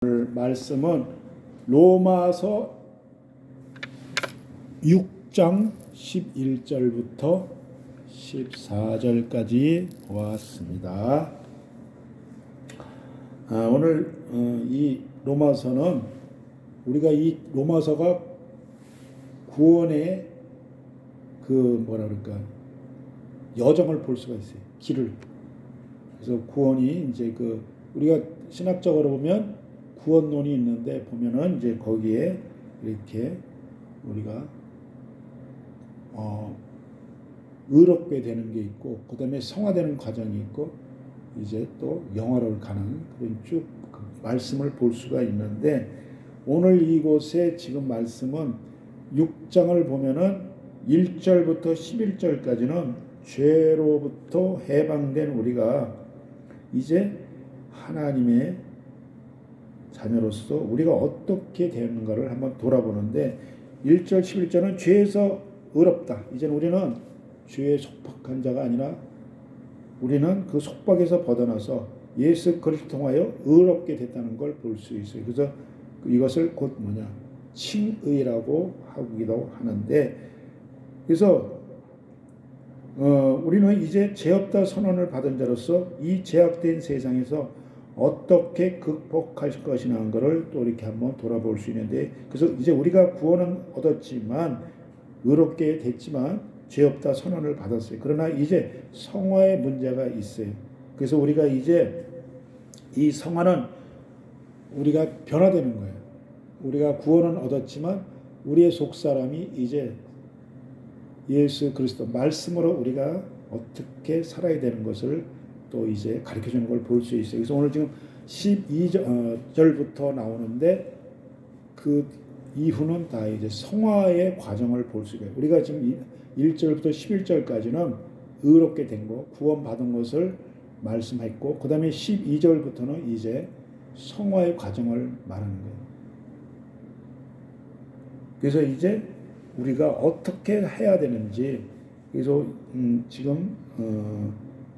오늘 말씀은 로마서 6장 11절부터 14절까지 보았습니다. 오늘 이 로마서는 우리가 이 로마서가 구원의 여정을 볼 수가 있어요. 길을. 그래서 구원이 이제 우리가 신학적으로 보면 구원론이 있는데 보면은 이제 거기에 이렇게 우리가 의롭게 되는 게 있고, 그 다음에 성화되는 과정이 있고, 이제 또 영화로 가는 그런 쭉 말씀을 볼 수가 있는데, 오늘 이곳에 지금 말씀은 6장을 보면은 1절부터 11절까지는 죄로부터 해방된 우리가 이제 하나님의 자녀로서 우리가 어떻게 되는가를 한번 돌아보는데, 1절 11절은 죄에서 의롭다. 이제는 우리는 죄에 속박한 자가 아니라 우리는 그 속박에서 벗어나서 예수 그리스도 통하여 의롭게 됐다는 걸 볼 수 있어요. 그래서 이것을 곧 칭의라고 하기도 하는데, 그래서 우리는 이제 죄 없다 선언을 받은 자로서 이 죄악된 세상에서 어떻게 극복할 것이냐 하는 것을 또 이렇게 한번 돌아볼 수 있는데, 그래서 이제 우리가 구원은 얻었지만 의롭게 됐지만 죄 없다 선언을 받았어요. 그러나 이제 성화의 문제가 있어요. 그래서 우리가 이제 이 성화는 우리가 변화되는 거예요. 우리가 구원은 얻었지만 우리의 속사람이 이제 예수 그리스도 말씀으로 우리가 어떻게 살아야 되는 것을 또 이제 가르쳐 주는 걸 볼 수 있어요. 그래서 오늘 지금 12절부터 나오는데 그 이후는 다 이제 성화의 과정을 볼 수가 있어요. 우리가 지금 1절부터 11절까지는 의롭게 된 거, 구원받은 것을 말씀했고, 그 다음에 12절부터는 이제 성화의 과정을 말하는 거예요. 그래서 이제 우리가 어떻게 해야 되는지, 그래서 지금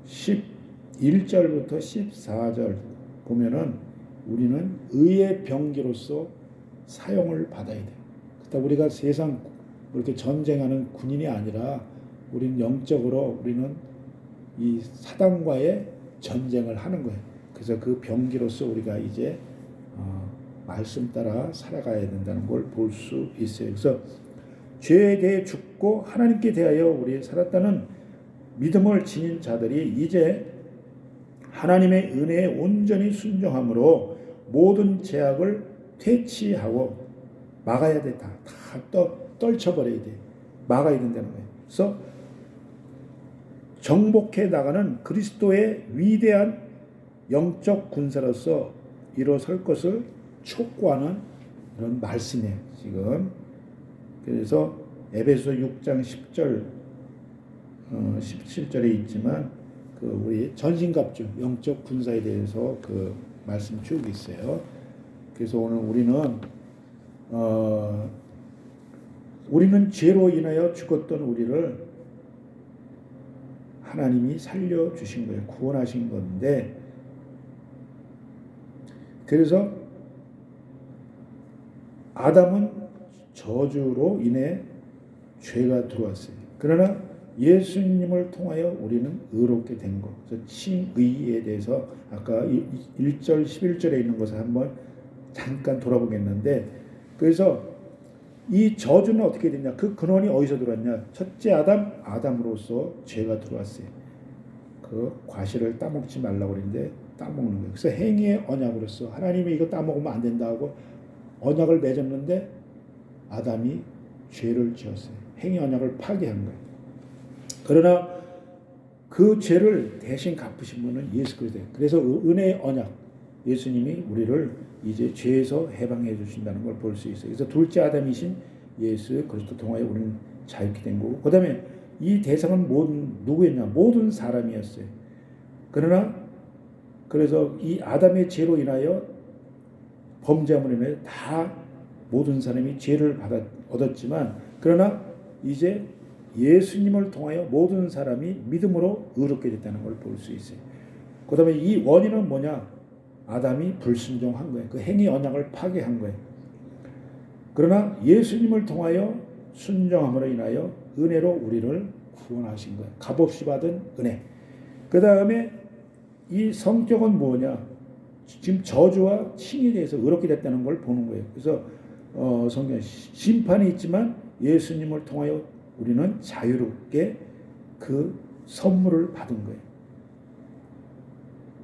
11절부터 14절 보면은 우리는 의의 병기로서 사용을 받아야 돼요. 그렇다고 우리가 세상 그렇게 전쟁하는 군인이 아니라 우리는 영적으로 우리는 이 사단과의 전쟁을 하는 거예요. 그래서 그 병기로서 우리가 이제 말씀 따라 살아가야 된다는 걸 볼 수 있어요. 그래서 죄에 대해 죽고 하나님께 대하여 우리 살았다는 믿음을 지닌 자들이 이제 하나님의 은혜에 온전히 순종함으로 모든 죄악을 퇴치하고 막아야 돼. 다 떨쳐버려야 돼. 막아야 된다는 거예요. 그래서 정복해 나가는 그리스도의 위대한 영적 군사로서 일어설 것을 촉구하는 그런 말씀이에요. 지금 그래서 에베소 6장 10절 17절에 있지만 우리 전신갑주 영적 군사에 대해서 그 말씀 쭉 있어요. 그래서 오늘 우리는 죄로 인하여 죽었던 우리를 하나님이 살려주신 거예요. 구원하신 건데, 그래서 아담은 저주로 인해 죄가 들어왔어요. 그러나 예수님을 통하여 우리는 의롭게 된 것. 그래서 칭의에 대해서 아까 1절 11절에 있는 것을 한번 잠깐 돌아보겠는데, 그래서 이 저주는 어떻게 됐냐? 그 근원이 어디서 들어왔냐? 첫째 아담으로서 죄가 들어왔어요. 그 과실을 따먹지 말라고 그랬는데 따먹는 거예요. 그래서 행위의 언약으로서 하나님이 이거 따먹으면 안 된다고 언약을 맺었는데 아담이 죄를 지었어요. 행위 언약을 파괴한 거예요. 그러나 그 죄를 대신 갚으신 분은 예수 그리스도예요. 그래서 은혜의 언약, 예수님이 우리를 이제 죄에서 해방해 주신다는 걸 볼 수 있어요. 그래서 둘째 아담이신 예수 그리스도 통하여 우리는 자유케 된 거고, 그 다음에 이 대상은 누구였냐? 모든 사람이었어요. 그래서 이 아담의 죄로 인하여 범죄함으로 인해 다 모든 사람이 죄를 얻었지만, 그러나 이제 예수님을 통하여 모든 사람이 믿음으로 의롭게 됐다는 걸 볼 수 있어요. 그 다음에 이 원인은 뭐냐? 아담이 불순종한 거예요. 그 행위 언약을 파괴한 거예요. 그러나 예수님을 통하여 순종함으로 인하여 은혜로 우리를 구원하신 거예요. 값없이 받은 은혜. 그 다음에 이 성격은 뭐냐? 지금 저주와 칭에 대해서 의롭게 됐다는 걸 보는 거예요. 그래서 성경 심판이 있지만 예수님을 통하여 우리는 자유롭게 그 선물을 받은 거예요.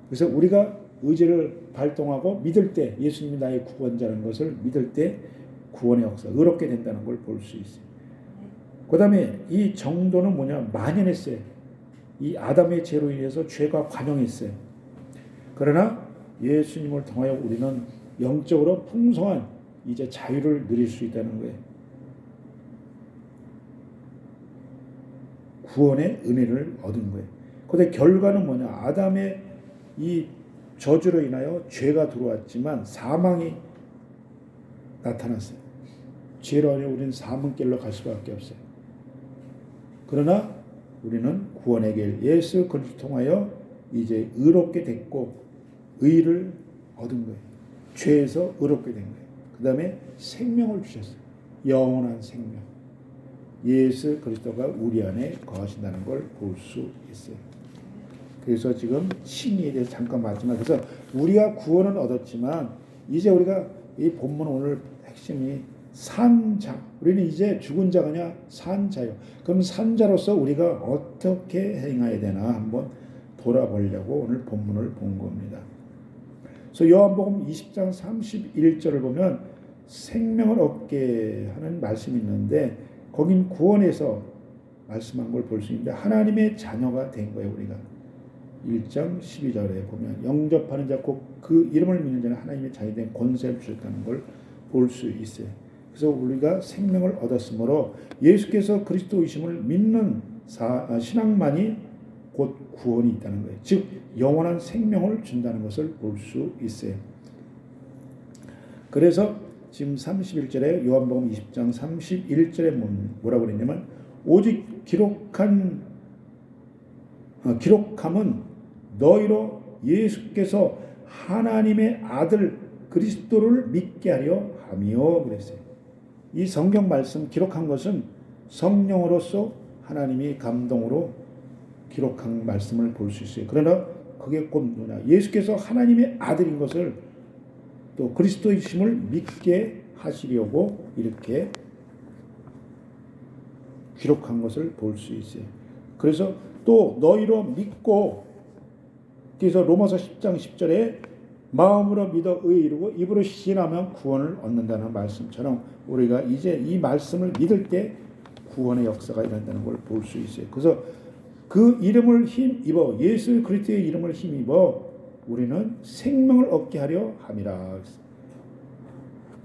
그래서 우리가 의지를 발동하고 믿을 때 예수님이 나의 구원자라는 것을 믿을 때 구원의 역사, 의롭게 된다는 걸 볼 수 있어요. 그 다음에 이 정도는 뭐냐? 만연했어요. 이 아담의 죄로 인해서 죄가 관영했어요. 그러나 예수님을 통하여 우리는 영적으로 풍성한 이제 자유를 누릴 수 있다는 거예요. 구원의 은혜를 얻은 거예요. 그런데 결과는 뭐냐? 아담의 이 저주로 인하여 죄가 들어왔지만 사망이 나타났어요. 죄로 인해 우리는 사망길로 갈 수밖에 없어요. 그러나 우리는 구원의 길 예수 그리스도를 통하여 이제 의롭게 됐고 의를 얻은 거예요. 죄에서 의롭게 된 거예요. 그 다음에 생명을 주셨어요. 영원한 생명. 예수 그리스도가 우리 안에 거하신다는 걸 볼 수 있어요. 그래서 지금 칭의에 대해서 잠깐 마지막 그래서 우리가 구원은 얻었지만 이제 우리가 이 본문 오늘 핵심이 산자. 우리는 이제 죽은 자가 아니라 산자요. 그럼 산자로서 우리가 어떻게 행해야 되나 한번 돌아보려고 오늘 본문을 본 겁니다. 그래서 요한복음 20장 31절을 보면 생명을 얻게 하는 말씀이 있는데 거긴 구원에서 말씀한 걸 볼 수 있는데 하나님의 자녀가 된 거예요. 우리가 1장 12절에 보면 영접하는 자 곧 그 이름을 믿는 자는 하나님의 자녀 된 권세를 주셨다는 걸 볼 수 있어요. 그래서 우리가 생명을 얻었으므로 예수께서 그리스도이심을 믿는 신앙만이 곧 구원이 있다는 거예요. 즉 영원한 생명을 준다는 것을 볼 수 있어요. 그래서 지금 31절에 요한복음 20장 31절에 뭐라고 그랬냐면 오직 기록함은 너희로 예수께서 하나님의 아들 그리스도를 믿게 하려 함이요 그랬어요. 이 성경 말씀 기록한 것은 성령으로서 하나님이 감동으로 기록한 말씀을 볼 수 있어요. 그러나 그게 곧 뭐냐? 예수께서 하나님의 아들인 것을 또 그리스도이심을 믿게 하시려고 이렇게 기록한 것을 볼 수 있어요. 그래서 또 너희로 믿고 그래서 로마서 10장 10절에 마음으로 믿어 의에 이르고 입으로 시인하면 구원을 얻는다는 말씀처럼 우리가 이제 이 말씀을 믿을 때 구원의 역사가 일어난다는 걸 볼 수 있어요. 그래서 그 이름을 힘입어 예수 그리스도의 이름을 힘입어 우리는 생명을 얻게 하려 함이라.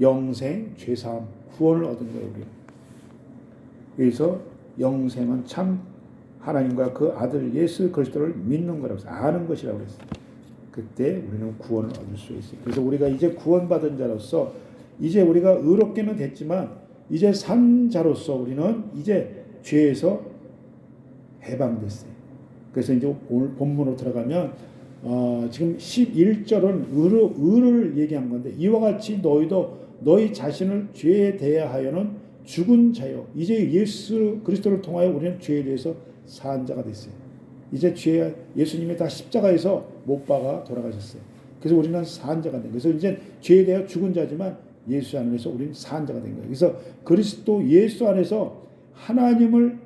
영생, 죄사함, 구원을 얻은 거예요. 우리. 그래서 영생은 참 하나님과 그 아들 예수 그리스도를 믿는 거라고 해서 아는 것이라고 했어요. 그때 우리는 구원을 얻을 수 있어요. 그래서 우리가 이제 구원받은 자로서 이제 우리가 의롭게는 됐지만 이제 산 자로서 우리는 이제 죄에서 해방됐어요. 그래서 이제 오늘 본문으로 들어가면 지금 11절은 의를 얘기한 건데 이와 같이 너희도 너희 자신을 죄에 대하여는 죽은 자요. 이제 예수 그리스도를 통하여 우리는 죄에 대해서 산 자가 됐어요. 이제 죄 예수님이 다 십자가에서 못 박아 돌아가셨어요. 그래서 우리는 산 자가 된 거예요. 그래서 이제 죄에 대하여 죽은 자지만 예수 안에서 우리는 산 자가 된 거예요. 그래서 그리스도 예수 안에서 하나님을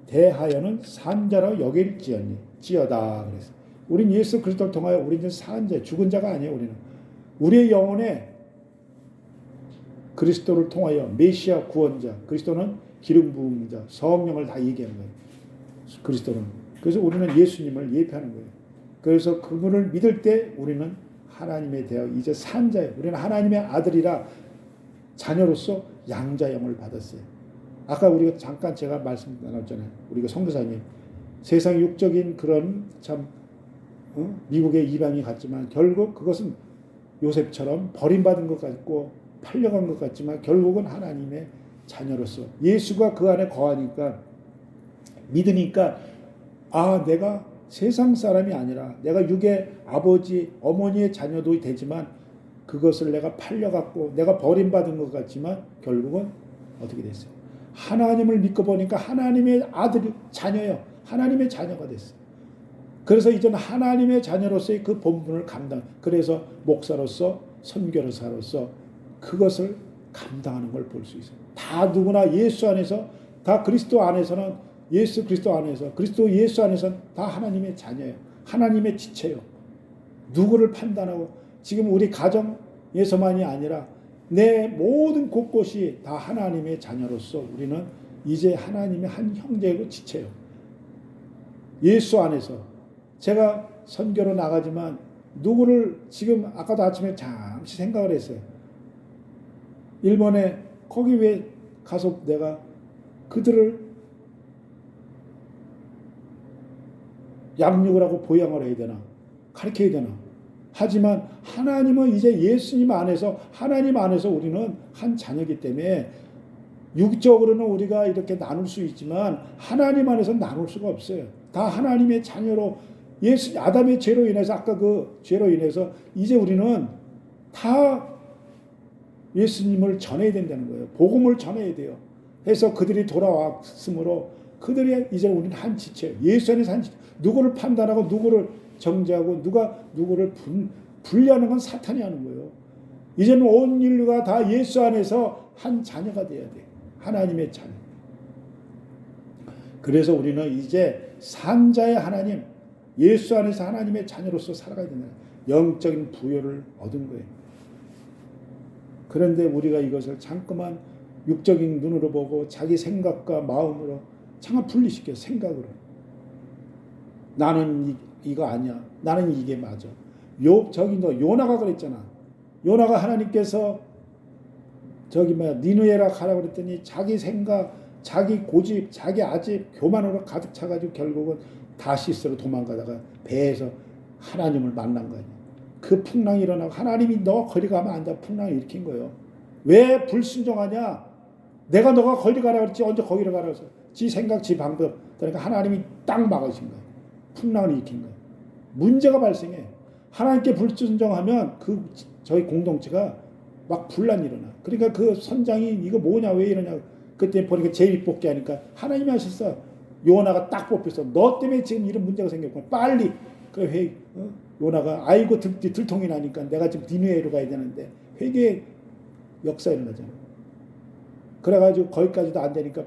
대하여는 산 자로 여길지어다. 그래서 우린 예수 그리스도를 통하여 우리는 산 자, 죽은 자가 아니에요. 우리는 우리의 영혼에 그리스도를 통하여 메시아 구원자, 그리스도는 기름 부은 자, 성령을 다 얘기하는 거예요. 그리스도는. 그래서 우리는 예수님을 예표하는 거예요. 그래서 그분을 믿을 때 우리는 하나님에 대하여 이제 산 자예요. 우리는 하나님의 아들이라 자녀로서 양자형을 받았어요. 아까 우리가 잠깐 제가 말씀 나눴잖아요. 우리가 선교사님 세상 육적인 그런 참 미국의 이방이 같지만 결국 그것은 요셉처럼 버림받은 것 같고 팔려간 것 같지만 결국은 하나님의 자녀로서 예수가 그 안에 거하니까 믿으니까 아 내가 세상 사람이 아니라 내가 육의 아버지 어머니의 자녀도 되지만 그것을 내가 팔려갖고 내가 버림받은 것 같지만 결국은 어떻게 됐어요? 하나님을 믿고 보니까 하나님의 아들 자녀요. 하나님의 자녀가 됐어요. 그래서 이제는 하나님의 자녀로서의 그 본분을 그래서 목사로서 선교사로서 그것을 감당하는 걸 볼 수 있어요. 다 누구나 예수 안에서 다 그리스도 안에서는 예수 그리스도 안에서 그리스도 예수 안에서는 다 하나님의 자녀예요. 하나님의 지체요. 누구를 판단하고 지금 우리 가정에서만이 아니라 내 모든 곳곳이 다 하나님의 자녀로서 우리는 이제 하나님의 한 형제로 지체요. 예수 안에서 제가 선교로 나가지만 누구를 지금 아까도 아침에 잠시 생각을 했어요. 일본에 거기 왜 가서 내가 그들을 양육을 하고 보양을 해야 되나 가르쳐야 되나. 하지만 하나님은 이제 예수님 안에서 하나님 안에서 우리는 한 자녀이기 때문에 육적으로는 우리가 이렇게 나눌 수 있지만 하나님 안에서 나눌 수가 없어요. 다 하나님의 자녀로 아담의 죄로 인해서 아까 그 죄로 인해서 이제 우리는 다 예수님을 전해야 된다는 거예요. 복음을 전해야 돼요. 해서 그들이 돌아왔으므로 그들이 이제 우리는 한 지체예요. 예수 안에서 한 지체. 누구를 판단하고 누구를 정죄하고 누구를 분리하는 건 사탄이 하는 거예요. 이제는 온 인류가 다 예수 안에서 한 자녀가 돼야 돼요. 하나님의 자녀. 그래서 우리는 이제 산자의 하나님, 예수 안에서 하나님의 자녀로서 살아가야 된다. 영적인 부여를 얻은 거예요. 그런데 우리가 이것을 잠깐만 육적인 눈으로 보고 자기 생각과 마음으로 잠깐 분리시켜 생각으로. 나는 이거 아니야. 나는 이게 맞아. 요나가 그랬잖아. 요나가 하나님께서 니느웨라 가라고 그랬더니 자기 생각, 자기 고집, 자기 아집, 교만으로 가득 차가지고 결국은 다시스로 도망가다가 배에서 하나님을 만난 거예요. 그 풍랑이 일어나고 하나님이 너 거리 가면 안 돼. 풍랑을 일으킨 거예요. 왜 불순종하냐? 내가 너가 거리 가라 그랬지 언제 거기로 가라 그랬어. 지 생각, 지 방법. 그러니까 하나님이 딱 막으신 거예요. 풍랑을 일으킨 거예요. 문제가 발생해. 하나님께 불순종하면 저희 공동체가 막 분란이 일어나. 그러니까 그 선장이 이거 뭐냐 왜 이러냐. 그때 보니까 제비 뽑기 하니까 하나님이 하셨어. 요나가 딱 뽑혔어. 너 때문에 지금 이런 문제가 생겼구나. 빨리 그 요나가 아이고 들통이 나니까 내가 지금 니느웨로 가야 되는데 회개의 역사 일어나잖아. 그래가지고 거기까지도 안 되니까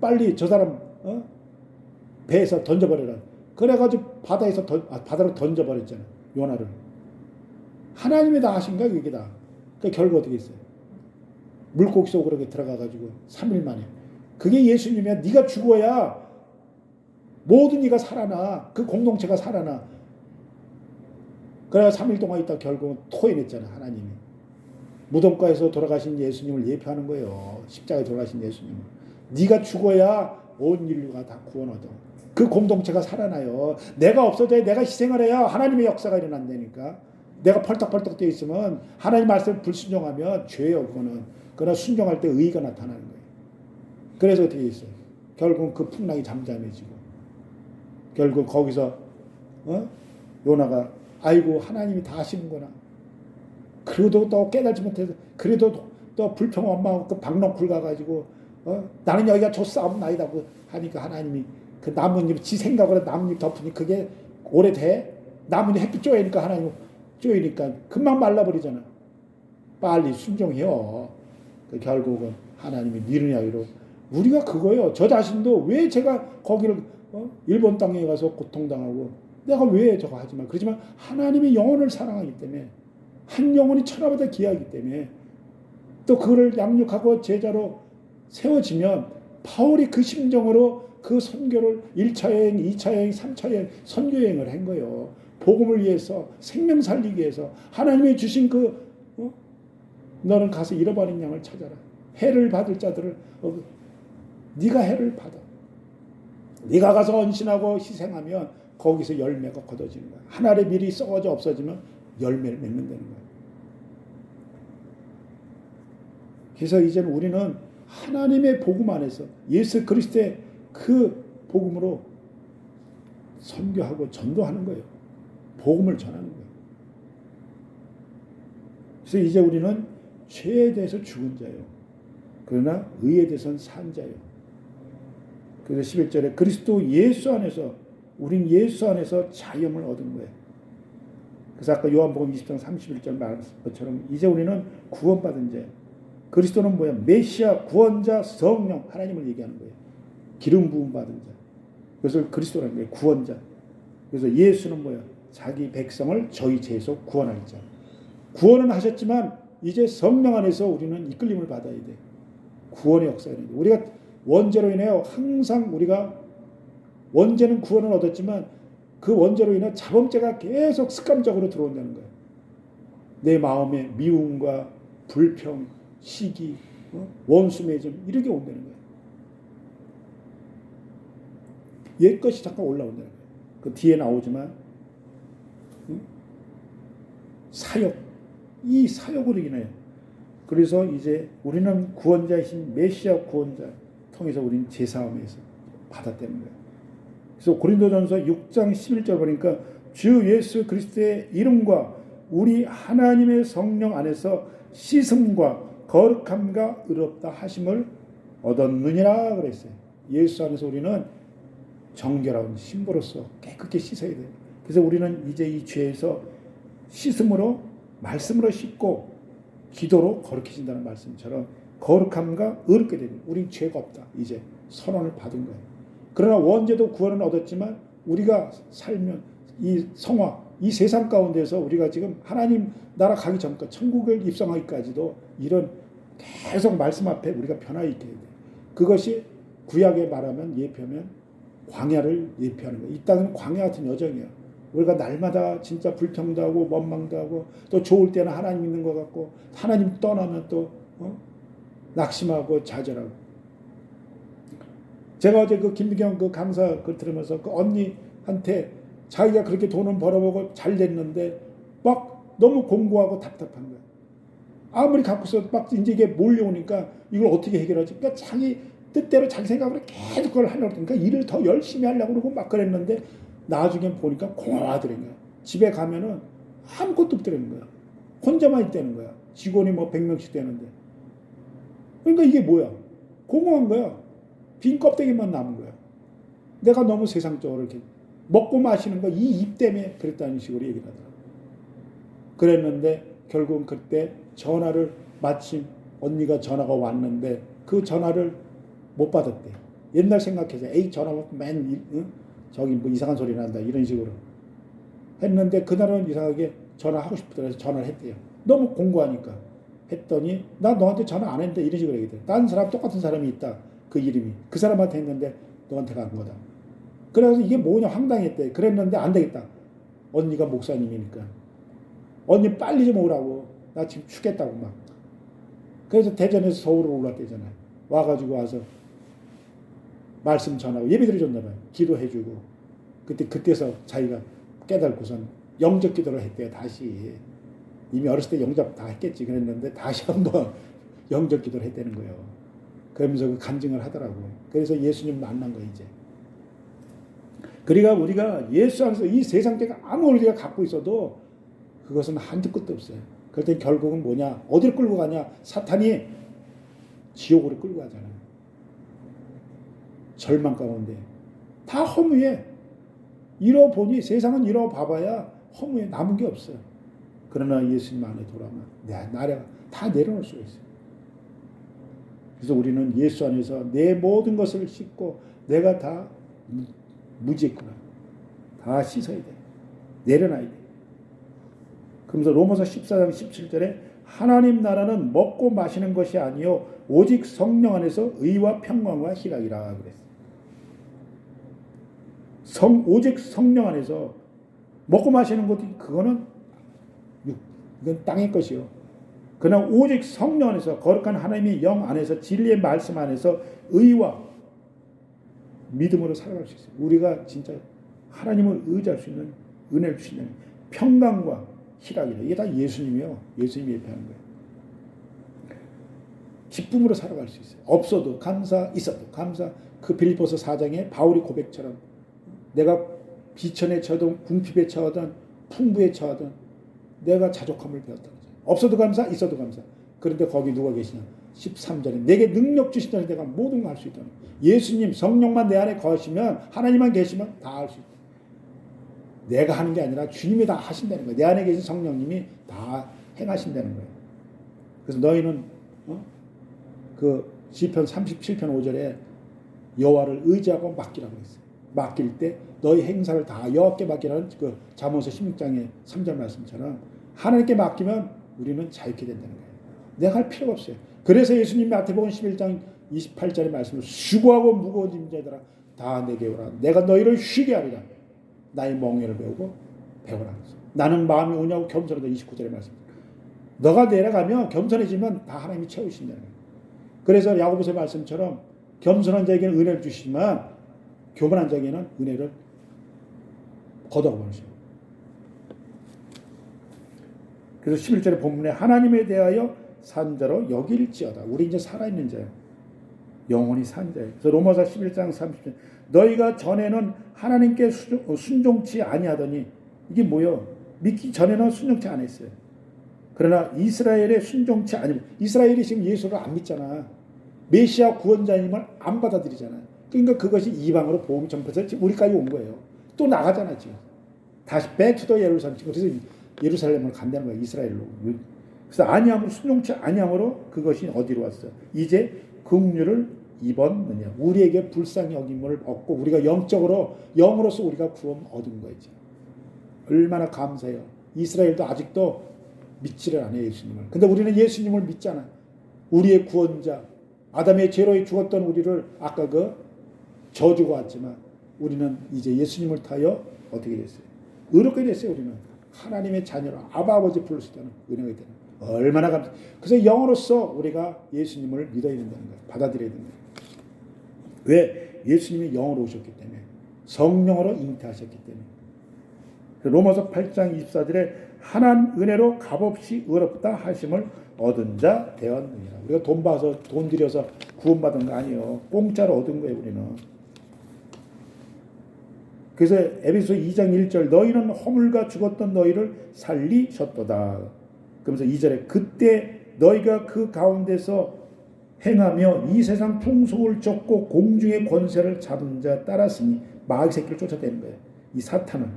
빨리 저 사람 배에서 던져버려라. 그래가지고 바다로 던져버렸잖아. 요나를. 하나님이 다 하신 거야 이게 다. 그 결과 어떻게 했어요? 물고기 속으로 들어가가지고 3일 만에. 그게 예수님이야. 네가 죽어야 모든 이가 살아나. 그 공동체가 살아나. 그래가 3일 동안 있다 결국은 토해냈잖아 하나님이. 무덤가에서 돌아가신 예수님을 예표하는 거예요. 십자가에 돌아가신 예수님을. 네가 죽어야 온 인류가 다 구원 얻어. 그 공동체가 살아나요. 내가 없어져야 내가 희생을 해야 하나님의 역사가 일어난다니까. 내가 펄떡펄떡 뛰어 있으면 하나님 말씀을 불순종하면 죄예요 그거는. 그러나 순종할 때 의의가 나타나는 거예요. 그래서 어떻게 있어요? 결국 그 풍랑이 잠잠해지고 결국 거기서 요나가 아이고 하나님이 다 하시는구나. 그래도 또 깨달지 못해서 그래도 또 불평 원망하고 그 박농쿨 가가지고 나는 여기가 좋사움 나이다고 하니까 하나님이 그 나뭇잎 지 생각으로 나뭇잎 덮으니 그게 오래돼. 나뭇잎 햇빛 쪼이니까 하나님 쪼이니까 금방 말라버리잖아. 빨리 순종해요. 결국은 하나님이 미르냐위로 우리가 그거예요. 저 자신도 왜 제가 거기를 일본 땅에 가서 고통당하고 내가 왜 저거 하지만 그렇지만 하나님이 영혼을 사랑하기 때문에 한 영혼이 천하보다 귀하기 때문에 또 그를 양육하고 제자로 세워지면 바울이 그 심정으로 그 선교를 1차 여행, 2차 여행, 3차 여행 선교 여행을 한 거예요. 복음을 위해서 생명 살리기 위해서 하나님이 주신 너는 가서 잃어버린 양을 찾아라. 해를 받을 자들을 네가 해를 받아. 네가 가서 헌신하고 희생하면 거기서 열매가 거둬지는 거야. 한 알의 밀이 썩어져 없어지면 열매를 맺는 다는 거야. 그래서 이제는 우리는 하나님의 복음 안에서 예수 그리스도의 그 복음으로 선교하고 전도하는 거예요. 복음을 전하는 거예요. 그래서 이제 우리는 죄에 대해서 죽은 자예요. 그러나 의에 대해서는 산 자예요. 그래서 11절에 그리스도 예수 안에서 우린 예수 안에서 자유함을 얻은 거예요. 그래서 아까 요한복음 20장 31절 말한 것처럼 이제 우리는 구원받은 자예요. 그리스도는 뭐야? 메시아, 구원자, 성령, 하나님을 얘기하는 거예요. 기름 부음 받은 자. 그것을 그리스도라는 거예요. 구원자. 그래서 예수는 뭐야? 자기 백성을 저희 죄에서 구원할 자. 구원은 하셨지만 이제 성령 안에서 우리는 이끌림을 받아야 돼. 구원의 역사가 있는데 우리가 원죄로 인하여 항상 우리가 원죄는 구원을 얻었지만 그 원죄로 인해 자범죄가 계속 습관적으로 들어온다는 거예요. 내 마음에 미움과 불평, 시기, 원수 맺음 이렇게 온다는 거예요. 옛것이 잠깐 올라온다는 거예요. 그 뒤에 나오지만 사역, 이 사역으로 인해 그래서 이제 우리는 구원자이신 메시아 구원자 통해서 우리는 제사함에서 받았다는 거예요. 그래서 고린도전서 6장 11절 보니까 주 예수 그리스도의 이름과 우리 하나님의 성령 안에서 씻음과 거룩함과 의롭다 하심을 얻었느니라 그랬어요. 예수 안에서 우리는 정결한 신부로서 깨끗게 씻어야 돼요. 그래서 우리는 이제 이 죄에서 씻음으로 말씀으로 씻고 기도로 거룩해진다는 말씀처럼 거룩함과 의롭게 되는 우린 죄가 없다. 이제 선언을 받은 거예요. 그러나 원죄도 구원을 얻었지만 우리가 살면 이 성화, 이 세상 가운데서 우리가 지금 하나님 나라 가기 전까지 천국을 입성하기까지도 이런 계속 말씀 앞에 우리가 변화에 있게 돼요. 그것이 구약에 말하면 예표면 광야를 예표하는 거예요. 이 땅은 광야 같은 여정이에요. 우리가 날마다 진짜 불평도 하고 원망도 하고 또 좋을 때는 하나님 있는 것 같고 하나님 떠나면 또 낙심하고 좌절하고. 제가 어제 그 김미경 그 강사 그걸 들으면서 그 언니한테 자기가 그렇게 돈을 벌어보고 잘 됐는데 막 너무 공고하고 답답한 거야. 아무리 갖고 있어도 막 이제 이게 몰려오니까 이걸 어떻게 해결하지? 그러니까 자기 뜻대로 자기 생각으로 계속 그걸 하려고 그러니까 일을 더 열심히 하려고 그러고 막 그랬는데 나중에 보니까 공허하더라는 거야. 집에 가면은 아무것도 없더라는 거야. 혼자만 있다는 거야. 직원이 뭐 100명씩 되는데. 그러니까 이게 뭐야? 공허한 거야. 빈 껍데기만 남은 거야. 내가 너무 세상적으로 이렇게 먹고 마시는 거 이 입 때문에 그랬다는 식으로 얘기를 하더라고. 그랬는데 결국은 그때 전화를 마침 언니가 전화가 왔는데 그 전화를 못 받았대. 옛날 생각해서 에이 전화 맨 저기 뭐 이상한 소리 난다 이런 식으로 했는데 그날은 이상하게 전화하고 싶더라서 전화를 했대요. 너무 공고하니까 했더니 나 너한테 전화 안 했는데 이런 식으로 얘기해. 다른 사람 똑같은 사람이 있다. 그 이름이 그 사람한테 했는데 너한테 간 거다. 그래서 이게 뭐냐 황당했대. 그랬는데 안 되겠다. 언니가 목사님이니까 언니 빨리 좀 오라고. 나 지금 죽겠다고 막. 그래서 대전에서 서울로 올랐대잖아요. 와가지고 와서 말씀 전하고 예배 드려줬나봐요. 기도해주고 그때서 자기가 깨달고선 영접 기도를 했대요. 다시 이미 어렸을 때 영접 다 했겠지. 그랬는데 다시 한번 영접 기도를 했다는 거예요. 그러면서 그 간증을 하더라고. 그래서 예수님 만난 거예요. 이제 그러니까 우리가 예수 안에서 이 세상제가 아무리 우리가 갖고 있어도 그것은 한두 끝도 없어요. 그럴 땐 결국은 뭐냐? 어디로 끌고 가냐? 사탄이 지옥으로 끌고 가잖아요. 절망 가운데 다 허무해. 잃어보니 세상은 잃어봐봐야 허무해. 남은 게 없어요. 그러나 예수님 안에 돌아오면 나래가 다 내려놓을 수가 있어요. 그래서 우리는 예수 안에서 내 모든 것을 씻고 내가 다 무지했구나. 다 씻어야 돼. 내려놔야 돼. 그러면서 로마서 14장 17절에 하나님 나라는 먹고 마시는 것이 아니요 오직 성령 안에서 의와 평강과 희락이라 그랬어요. 오직 성령 안에서 먹고 마시는 것도 그거는 이건 땅의 것이요. 그러나 오직 성령 안에서 거룩한 하나님의 영 안에서 진리의 말씀 안에서 의와 믿음으로 살아갈 수 있어요. 우리가 진짜 하나님을 의지할 수 있는 은혜를 주시는 평강과 희락이다. 이게 다 예수님이요. 예수님이 예표하는 거예요. 기쁨으로 살아갈 수 있어요. 없어도 감사, 있어도 감사. 그 빌립보서 4장에 바울이 고백처럼 내가 비천에 처하든 궁핍에 처하든 풍부에 처하든 내가 자족함을 배웠다. 없어도 감사, 있어도 감사. 그런데 거기 누가 계시냐? 13절에 내게 능력 주시더니 내가 모든 걸 할 수 있다. 예수님 성령만 내 안에 거하시면 하나님만 계시면 다 할 수 있다. 내가 하는 게 아니라 주님이 다 하신다는 거예요. 내 안에 계신 성령님이 다 행하신다는 거예요. 그래서 너희는 그 시편 37편 5절에 여호와를 의지하고 맡기라고 했어요. 맡길 때 너희 행사를 다 여호와께 맡기라는 그 잠언서 16장의 3절 말씀처럼 하나님께 맡기면 우리는 자유케 된다는 거예요. 내가 할 필요가 없어요. 그래서 예수님 마태복음 11장 28절의 말씀을 수고하고 무거운 짐 자들아 다 내게 오라. 내가 너희를 쉬게 하리라. 나의 멍에를 배우고 배우라. 나는 마음이 오냐고 겸손하다. 29절의 말씀. 너가 내려가면 겸손해지면 다 하나님이 채우신다는 거예요. 그래서 야고보서의 말씀처럼 겸손한 자에게는 은혜를 주시지만 교만한 자에게는 은혜를 걷어버리시고. 그래서 11절의 본문에 하나님에 대하여 산자로 여길지어다. 우리 이제 살아있는 자예요. 영원히 산 자예요. 그래서 로마서 11장 30절 너희가 전에는 하나님께 순종치 아니하더니 이게 뭐요? 믿기 전에는 순종치 않았어요. 그러나 이스라엘의 순종치 아니면 이스라엘이 지금 예수를 안 믿잖아. 메시아 구원자님을 안 받아들이잖아. 그러니까 그것이 이방으로 복음 전파해서 지금 우리까지 온 거예요. 또 나가잖아 지금. 다시 백투더 예루살렘. 그래서 예루살렘을 간다는 거야. 이스라엘로. 그래서 아니함으로 순종치 아니함으로 그것이 어디로 왔어? 이제 긍휼을 입었느냐. 우리에게 불쌍히 여김을 얻고 우리가 영적으로 영으로서 우리가 구원 얻은 거지. 얼마나 감사해요. 이스라엘도 아직도 믿지를 않아요. 예수님을. 근데 우리는 예수님을 믿잖아. 우리의 구원자. 아담의 죄로 죽었던 우리를 아까 그 저주가 왔지만 우리는 이제 예수님을 타여 어떻게 됐어요? 의롭게 됐어요. 우리는 하나님의 자녀로 아버지 부를 수 있다는 은혜가 있다는 거예요. 얼마나 감사. 그래서 영으로서 우리가 예수님을 믿어야 된다는 거예요. 받아들여야 된다는 거예요. 왜? 예수님이 영으로 오셨기 때문에 성령으로 잉태하셨기 때문에. 로마서 8장 24절에 하나님 은혜로 값없이 의롭다 하심을 얻은 자 되었느니라. 우리가 돈 봐서 돈 들여서 구원받은 거 아니에요. 공짜로 얻은 거예요. 우리는. 그래서 에베소 2장 1절 너희는 허물과 죽었던 너희를 살리셨도다. 그러면서 2절에 그때 너희가 그 가운데서 행하며 이 세상 풍속을 쫓고 공중의 권세를 잡은 자 따랐으니 마귀 새끼를 쫓아대는 거예요. 이 사탄은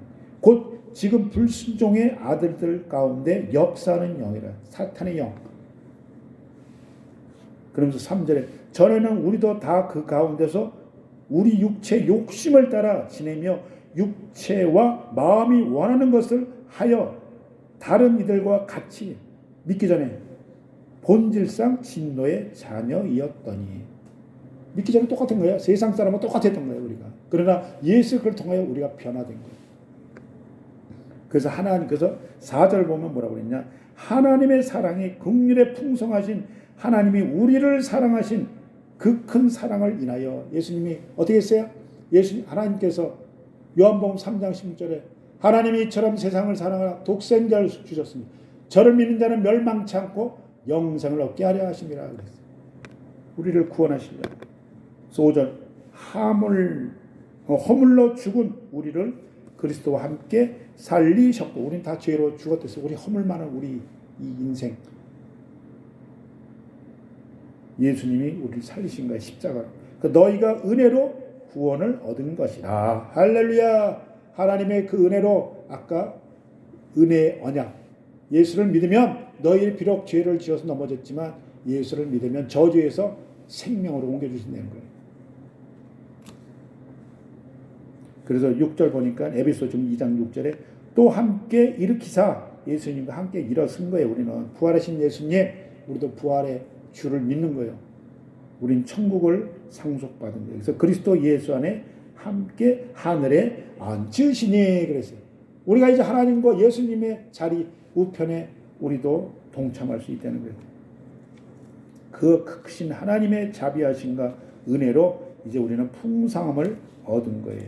곧 지금 불순종의 아들들 가운데 역사하는 영이라. 사탄의 영. 그러면서 3절에 전에는 우리도 다 그 가운데서 우리 육체 욕심을 따라 지내며 육체와 마음이 원하는 것을 하여 다른 이들과 같이 믿기 전에 본질상 진노의 자녀이었더니. 믿기 전에 똑같은 거예요. 세상 사람은 똑같았던 거예요. 우리가. 그러나 예수 그를 통하여 우리가 변화된 거예요. 그래서 하나님께서 4절 보면 뭐라고 그랬냐. 하나님의 사랑이 긍휼에 풍성하신 하나님이 우리를 사랑하신 그 큰 사랑을 인하여 예수님이 어떻게 했어요? 하나님께서 요한복음 3장 16절에 하나님이 이처럼 세상을 사랑하라 독생자를 주셨으니 저를 믿는 자는 멸망치 않고 영생을 얻게 하려 하심이라 그랬어요. 우리를 구원하시려고. 5절 허물로 죽은 우리를 그리스도와 함께 살리셨고 우리는 다 죄로 죽었댔어요. 우리 허물 많은 우리 이 인생 예수님이 우리를 살리신 거야. 십자가로. 너희가 은혜로 구원을 얻은 것이라. 할렐루야. 하나님의 그 은혜로 아까 은혜의 언약 예수를 믿으면 너희 비록 죄를 지어서 넘어졌지만 예수를 믿으면 저주에서 생명으로 옮겨주신다는 거예요. 그래서 6절 보니까 에베소 2장 6절에 또 함께 일으키사 예수님과 함께 일어선 거예요. 우리는 부활하신 예수님 우리도 부활의 주를 믿는 거예요. 우린 천국을 상속받은 거예요. 그래서 그리스도 예수 안에 함께 하늘에 앉으시니 그랬어요. 우리가 이제 하나님과 예수님의 자리 우편에 우리도 동참할 수 있다는 거예요. 그 크신 하나님의 자비하심과 은혜로 이제 우리는 풍성함을 얻은 거예요.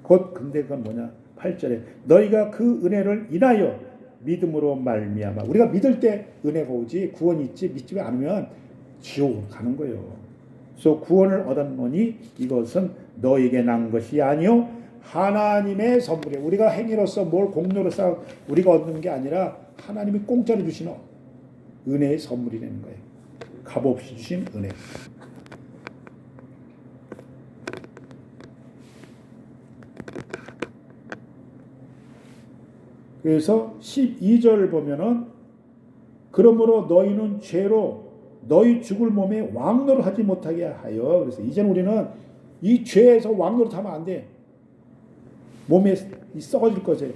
곧 근데 그건 뭐냐? 8절에 너희가 그 은혜를 인하여 믿음으로 말미암아. 우리가 믿을 때 은혜가 오지 구원이 있지 믿지 않으면 지옥으로 가는 거예요. 그래서 구원을 얻었노니 이것은 너에게 난 것이 아니요 하나님의 선물이에요. 우리가 행위로서 뭘 공로로 쌓아 우리가 얻는 게 아니라 하나님이 공짜로 주시는 은혜의 선물이라는 거예요. 값없이 주신 은혜. 그래서 12절 보면은 그러므로 너희는 죄로 너희 죽을 몸에 왕노를 하지 못하게 하여. 그래서 이제는 우리는 이 죄에서 왕노를 하면 안 돼. 몸에 썩어질 거지.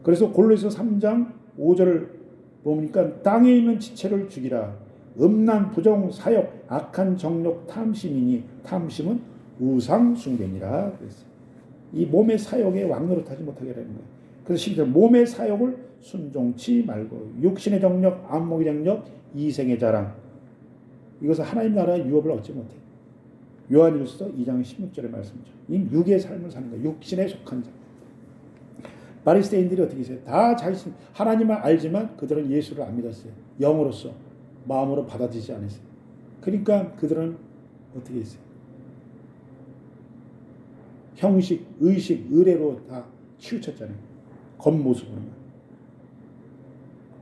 그래서 골로새 3장 5절을 보니까 땅에 있는 지체를 죽이라. 음란, 부정, 사욕, 악한 정욕, 탐심이니 탐심은 우상 숭배니라. 그랬어요. 이 몸의 사욕에 왕노릇 하지 못하게 하는 거예요. 그래서 12절 몸의 사욕을 순종치 말고 육신의 정욕, 안목의 정욕, 이생의 자랑 이것은 하나님 나라의 유업을 얻지 못해. 요한일서 2장 16절의 말씀이죠. 이 육의 삶을 사는 거예요. 육신에 속한 자. 바리새인들이 어떻게 했어요? 다 자신 하나님을 알지만 그들은 예수를 안 믿었어요. 영으로서 마음으로 받아들이지 않았어요. 그러니까 그들은 어떻게 했어요? 형식, 의식, 의례로 다 치우쳤잖아요. 겉모습으로만.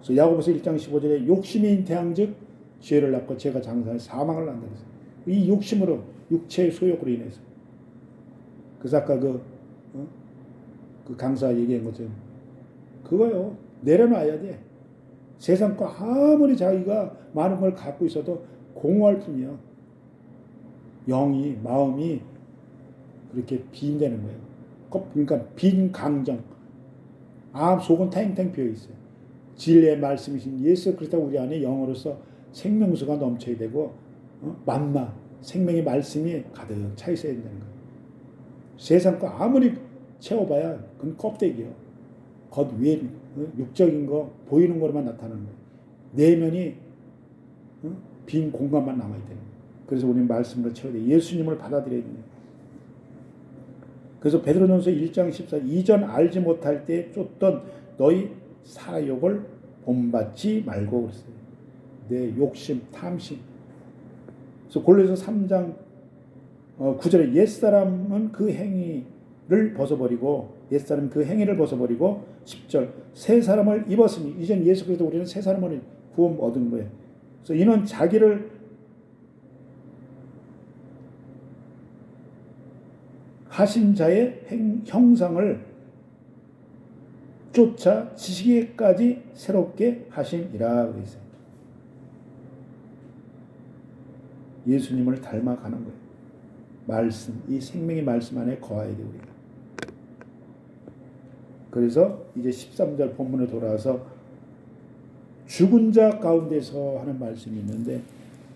그래서 야고보서 1장 15절에 욕심이 잉태한즉 죄를 낳고 죄가 장사해 사망을 낳는다 그랬어요. 이 욕심으로 육체의 소욕으로 인해서. 그래서 아까 그 강사 얘기한 것처럼 그거요. 내려놔야 돼. 세상 거 아무리 자기가 많은 걸 갖고 있어도 공허할 뿐이야. 영이 마음이 그렇게 빈다는 거예요. 그러니까 빈 강정. 속은 탱탱 비어 있어요. 진리의 말씀이신 예수 그리스도 우리 안에 영으로서 생명수가 넘쳐야 되고 만나 생명의 말씀이 가득 차 있어야 된다는 거예요. 세상 거 아무리 채워봐야 그건 껍데기예요. 겉 위에 육적인 거 보이는 거로만 나타나는 거예요. 내면이 빈 공간만 남아야 되는 거예요. 그래서 우리는 말씀으로 채워야 돼요. 예수님을 받아들여야 돼요. 그래서 베드로전서 1장 14 이전 알지 못할 때 쫓던 너희 사욕을 본받지 말고 그랬어요. 내 욕심, 탐심. 그래서 골로새 3장 9절에 옛사람은 그 행위를 벗어버리고 옛사람 그 행위를 벗어버리고 10절 새 사람을 입었으니 이젠 예수 그리스도 우리는 새 사람을 구원 얻은 거예요. 그래서 이는 자기를 하신 자의 형상을 쫓아 지식에까지 새롭게 하심이라 그랬어요. 예수님을 닮아가는 거예요. 말씀, 이 생명의 말씀 안에 거해야 돼요, 우리가. 그래서 이제 13절 본문에 돌아와서 죽은 자 가운데서 하는 말씀이 있는데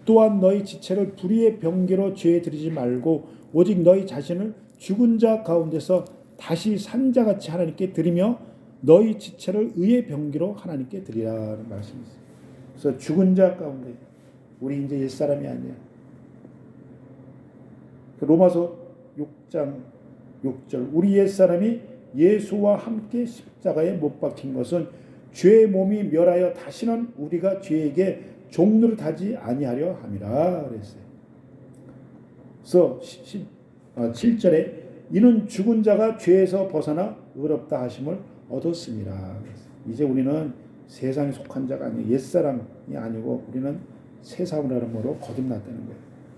또한 너희 지체를 불의의 병기로 죄에 들이지 말고 오직 너희 자신을 죽은 자 가운데서 다시 산 자같이 하나님께 드리며 너희 지체를 의의 병기로 하나님께 드리라는 말씀이 있어요. 그래서 죽은 자 가운데 우리 이제 옛사람이 아니야. 로마서 6장 6절 우리 옛사람이 예수와 함께 십자가에 못 박힌 것은 죄의 몸이 멸하여 다시는 우리가 죄에게 종노릇 하지 아니하려 함이라 그랬어요. 그래서 7절에 이는 죽은 자가 죄에서 벗어나 의롭다 하심을 얻었습니다. 이제 우리는 세상에 속한 자가 아니에요. 옛사람이 아니고 우리는 새 사람으로 거듭났다는 거예요.